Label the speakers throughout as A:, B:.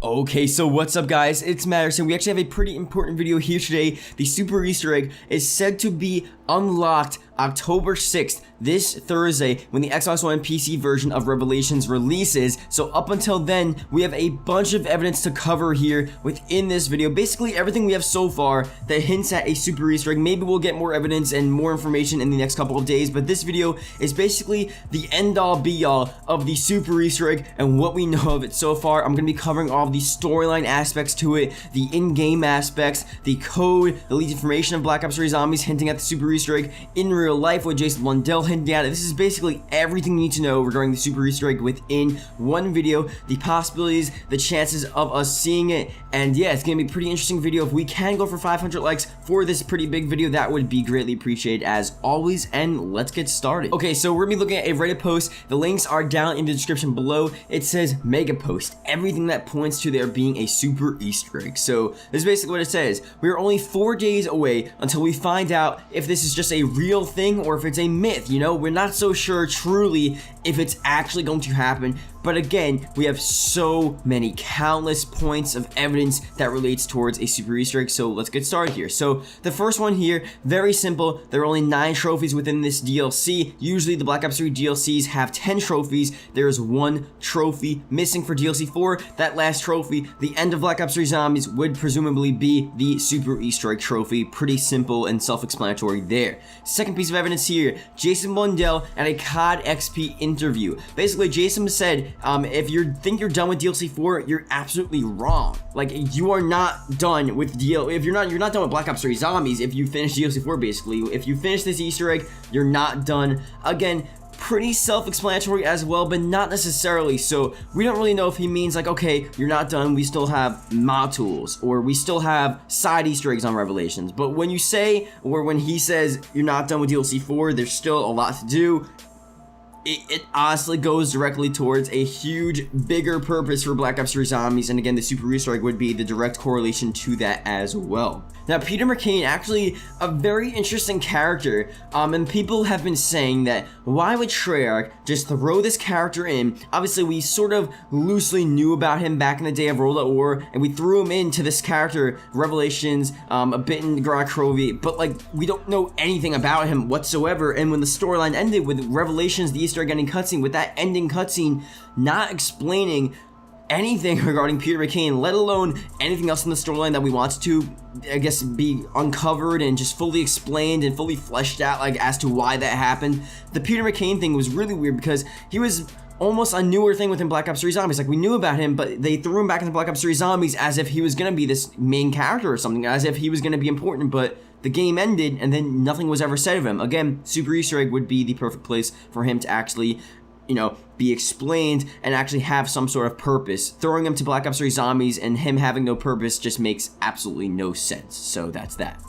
A: Okay, so what's up guys, it's Madison. We actually have a pretty important video here today. The super Easter egg is said to be unlocked October 6th, this Thursday, when the Xbox One and PC version of Revelations releases. So up until then, we have a bunch of evidence to cover here within this video. Basically everything we have so far that hints at a super Easter egg. Maybe we'll get more evidence and more information in the next couple of days, but this video is basically the end-all be-all of the super Easter egg and what we know of it so far. I'm going to be covering all of the storyline aspects to it, the in-game aspects, the code, the leaked information of Black Ops 3 Zombies hinting at the super Easter egg in real life with Jason Blundell hinting at it. This is basically everything you need to know regarding the super Easter egg within one video, the possibilities, the chances of us seeing it, and yeah, it's gonna be a pretty interesting video. If we can go for 500 likes for this pretty big video, that would be greatly appreciated as always, and let's get started. Okay, so we're gonna be looking at a Reddit post. The links are down in the description below. It says mega post, everything that points to there being a super Easter egg. So this is basically what it says. We are only 4 days away until we find out if this is just a real thing or if it's a myth. You know, we're not so sure truly if it's actually going to happen, but again, we have so many countless points of evidence that relates towards a super Easter egg. So let's get started here. So the first one here, very simple. There are only 9 trophies within this DLC. Usually the Black Ops 3 DLCs have 10 trophies. There is 1 trophy missing for DLC 4. That last trophy, the end of Black Ops 3 Zombies, would presumably be the super Easter egg trophy. Pretty simple and self-explanatory there. Second piece of evidence here, Jason Blundell at a COD XP interview. Basically, Jason said, if you think you're done with DLC 4, you're absolutely wrong. Like, you are not done with you're not done with Black Ops 3 Zombies if you finish DLC 4, basically. If you finish this Easter egg, you're not done. Again, pretty self-explanatory as well, but not necessarily. So we don't really know if he means like, okay, you're not done, we still have mod tools, or we still have side Easter eggs on Revelations. But when you say, or when he says you're not done with DLC 4, there's still a lot to do, it honestly goes directly towards a huge, bigger purpose for Black Ops 3 Zombies, and again, the super Easter egg would be the direct correlation to that as well. Now, Peter McCain, actually a very interesting character, and people have been saying that why would Treyarch just throw this character in? Obviously, we sort of loosely knew about him back in the day of World at War, and we threw him into this character, Revelations, a bit in Gronkrovy, but like, we don't know anything about him whatsoever, and when the storyline ended with Revelations, the Easter egg ending cutscene, with that ending cutscene not explaining anything regarding Peter McCain, let alone anything else in the storyline that we want to, I guess, be uncovered and just fully explained and fully fleshed out, like, as to why that happened. The Peter McCain thing was really weird because he was almost a newer thing within Black Ops 3 Zombies. Like, we knew about him, but they threw him back into Black Ops 3 Zombies as if he was gonna be this main character or something, as if he was gonna be important, but the game ended and then nothing was ever said of him. Again, super Easter egg would be the perfect place for him to actually, you know, be explained and actually have some sort of purpose. Throwing him to Black Ops 3 Zombies and him having no purpose just makes absolutely no sense. So that's that.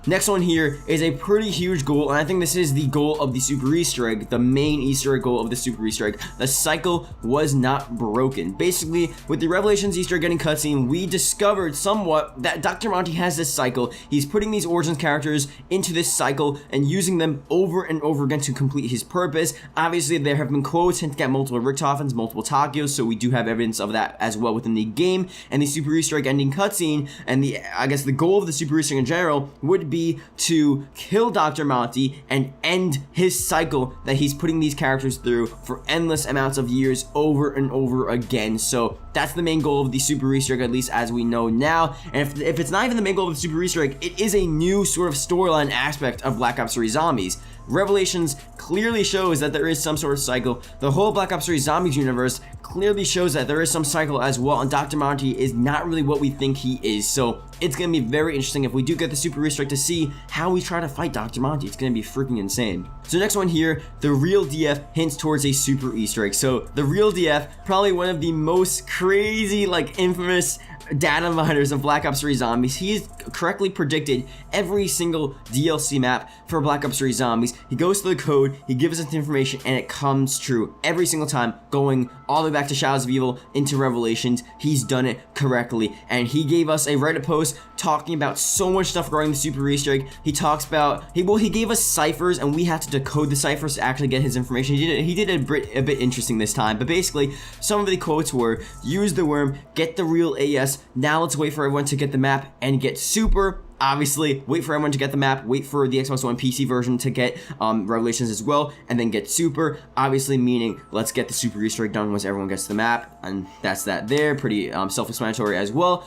A: Next one here is a pretty huge goal, and I think this is the goal of the super Easter egg, the main Easter egg goal of the super Easter egg. The cycle was not broken. Basically, with the Revelations Easter egg getting cutscene, we discovered somewhat that DR.MONTY has this cycle. He's putting these Origins characters into this cycle and using them over and over again to complete his purpose. Obviously, there have been quotes hinting at multiple Richtoffens, multiple Takios, so we do have evidence of that as well within the game. And the super Easter egg ending cutscene, and I guess the goal of the super Easter egg in general would be to kill DR.MONTY and end his cycle that he's putting these characters through for endless amounts of years over and over again. So that's the main goal of the super Easter egg, at least as we know now. And if it's not even the main goal of the super Easter egg, it is a new sort of storyline aspect of Black Ops 3 Zombies. Revelations clearly shows that there is some sort of cycle. The whole Black Ops 3 Zombies universe clearly shows that there is some cycle as well, and DR.MONTY is not really what we think he is. So it's going to be very interesting if we do get the super Easter egg to see how we try to fight DR.MONTY. It's going to be freaking insane. So next one here, the real DF hints towards a super Easter egg. So the real DF, probably one of the most crazy, like, infamous data miners of Black Ops 3 Zombies. He's correctly predicted every single DLC map for Black Ops 3 Zombies. He goes through the code, he gives us the information, and it comes true every single time, going all the way back to Shadows of Evil into Revelations. He's done it correctly, and he gave us a Reddit post us talking about so much stuff regarding the Super Easter egg. He talks about, he gave us ciphers, and we had to decode the ciphers to actually get his information. He did a bit interesting this time, but basically, some of the quotes were, use the worm, get the real AS, now let's wait for everyone to get the map and get Super. Obviously, wait for everyone to get the map, wait for the Xbox One PC version to get Revelations as well, and then get Super. Obviously, meaning let's get the Super Easter egg done once everyone gets the map, and that's that there. Pretty self-explanatory as well.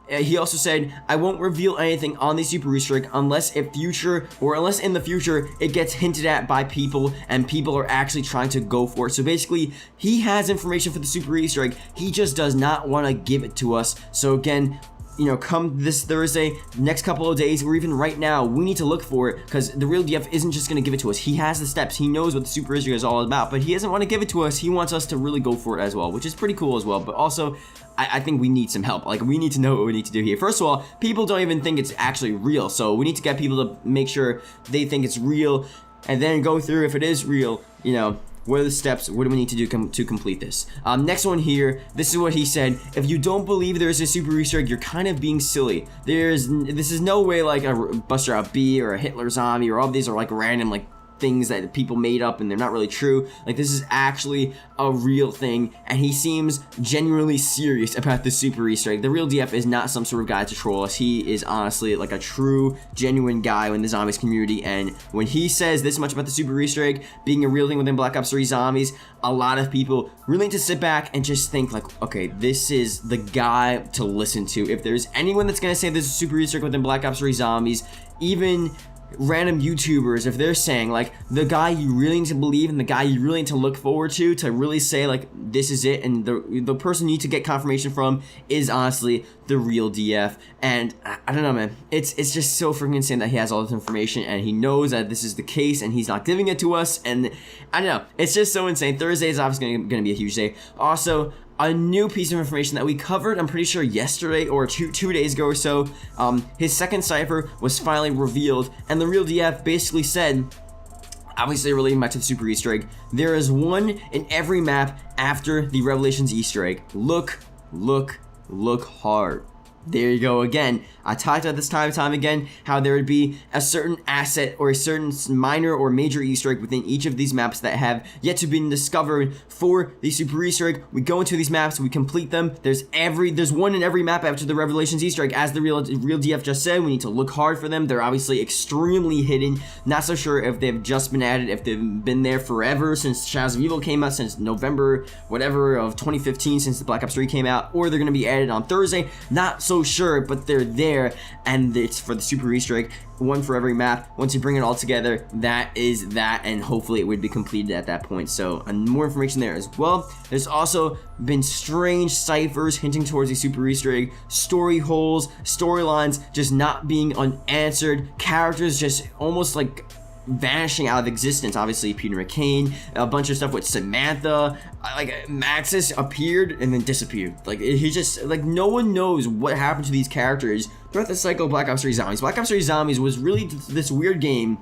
A: He also said, I won't reveal anything on the Super Easter egg unless in the future it gets hinted at by people and people are actually trying to go for it. So basically, he has information for the Super Easter egg. He just does not want to give it to us. So again, you know, come this Thursday, next couple of days, or even right now, we need to look for it, because the real DF isn't just going to give it to us. He has the steps. He knows what the Super Easter egg is all about, but he doesn't want to give it to us. He wants us to really go for it as well, which is pretty cool as well. But also, I think we need some help. Like, we need to know what we need to do here. First of all, people don't even think it's actually real, so we need to get people to make sure they think it's real, and then go through if it is real, you know, what are the steps? What do we need to do to complete this? Next one here, this is what he said. If you don't believe there's a Super Easter egg, you're kind of being silly. This is no way like a Buster Out B or a Hitler Zombie, or all of these are like random like things that people made up and they're not really true. Like, this is actually a real thing, and he seems genuinely serious about the Super Easter egg. The real DF is not some sort of guy to troll us. He is honestly like a true, genuine guy in the zombies community, and when he says this much about the Super Easter egg being a real thing within Black Ops 3 Zombies, a lot of people really need to sit back and just think like, okay, this is the guy to listen to. If there's anyone that's gonna say there's a Super Easter egg within Black Ops 3 Zombies, even random YouTubers, if they're saying like the guy you really need to believe and the guy you really need to look forward to really say like this is it, and the person you need to get confirmation from is honestly the real DF. And I don't know, man, it's just so freaking insane that he has all this information and he knows that this is the case and he's not giving it to us. And I don't know, it's just so insane. Thursday is obviously gonna be a huge day. Also, a new piece of information that we covered, I'm pretty sure yesterday or two days ago or so, his second cipher was finally revealed, and the real DF basically said, obviously relating back to the Super Easter egg, there is one in every map after the Revelations Easter egg. Look hard. There you go again. I talked about this time and time again, how there would be a certain asset or a certain minor or major Easter egg within each of these maps that have yet to be discovered for the Super Easter egg. We go into these maps, we complete them. There's one in every map after the Revelations Easter egg. As the real DF just said, we need to look hard for them. They're obviously extremely hidden. Not so sure if they've just been added, if they've been there forever since Shadows of Evil came out, since November, whatever, of 2015, since the Black Ops 3 came out, or they're going to be added on Thursday. Not so sure, but they're there, and it's for the Super Easter egg, one for every map. Once you bring it all together, that is that, and hopefully it would be completed at that point. So more information there as well. There's also been strange ciphers hinting towards the Super Easter egg, story holes, storylines just not being unanswered, characters just almost like vanishing out of existence. Obviously Peter McCain, a bunch of stuff with Samantha, like Maxis appeared and then disappeared. Like he just, like, no one knows what happened to these characters throughout the cycle of Black Ops 3 Zombies. Black Ops 3 Zombies was really this weird game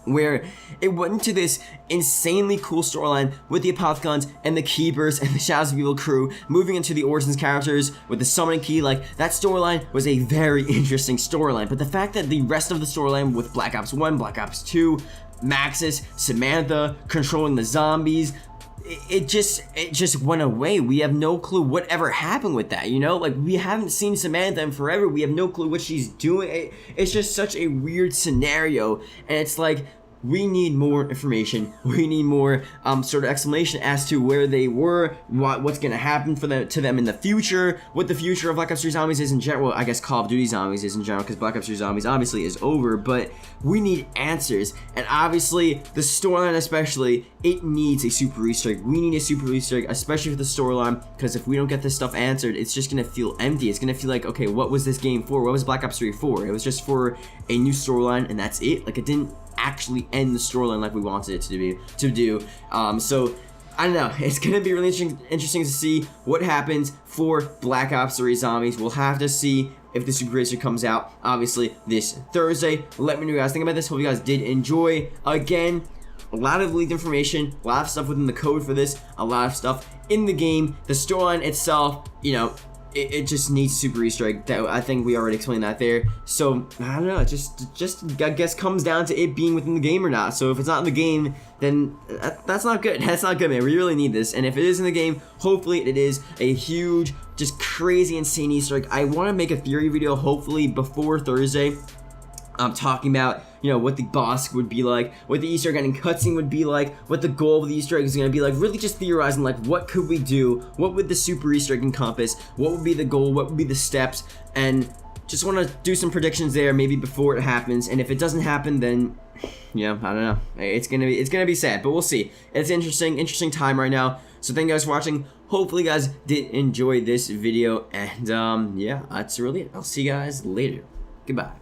A: where it went into this insanely cool storyline with the Apothicons and the Keepers and the Shadows of Evil crew, moving into the Origins characters with the Summoning Key. Like, that storyline was a very interesting storyline, but the fact that the rest of the storyline with Black Ops 1, Black Ops 2, Maxis, Samantha, controlling the zombies, it just went away. We have no clue whatever happened with that, you know? Like, we haven't seen Samantha in forever. We have no clue what she's doing. It's just such a weird scenario, and it's like, we need more information. We need more sort of explanation as to where they were, what's gonna happen to them in the future, what the future of Black Ops 3 Zombies is in general. Well, I guess Call of Duty Zombies is in general, because Black Ops 3 Zombies obviously is over, but we need answers. And obviously, the storyline especially, it needs a Super Easter egg. We need a Super Easter egg, especially for the storyline, because if we don't get this stuff answered, it's just gonna feel empty. It's gonna feel like, okay, what was this game for? What was Black Ops 3 for? It was just for a new storyline, and that's it. Like, it didn't actually end the storyline like we wanted it to do. So I don't know, it's gonna be really interesting to see what happens for Black Ops 3 Zombies. We'll have to see if the Super Easter comes out obviously this Thursday. Let me know what you guys think about this. Hope you guys did enjoy. Again, a lot of leaked information, a lot of stuff within the code for this, a lot of stuff in the game. The storyline itself, you know, it just needs super Easter egg. That, I think we already explained that there. So I don't know. It just I guess comes down to it being within the game or not. So if it's not in the game, then that's not good. That's not good, man. We really need this. And if it is in the game, hopefully it is a huge, just crazy, insane Easter egg. I want to make a theory video hopefully before Thursday. I'm talking about, you know, what the boss would be like, what the Easter egg ending cutscene would be like, what the goal of the Easter egg is going to be like, really just theorizing, like, what could we do, what would the super Easter egg encompass, what would be the goal, what would be the steps, and just want to do some predictions there, maybe before it happens, and if it doesn't happen, then, yeah, I don't know, it's gonna be sad, but we'll see. It's interesting time right now, so thank you guys for watching. Hopefully you guys did enjoy this video, and, yeah, that's really it. I'll see you guys later. Goodbye.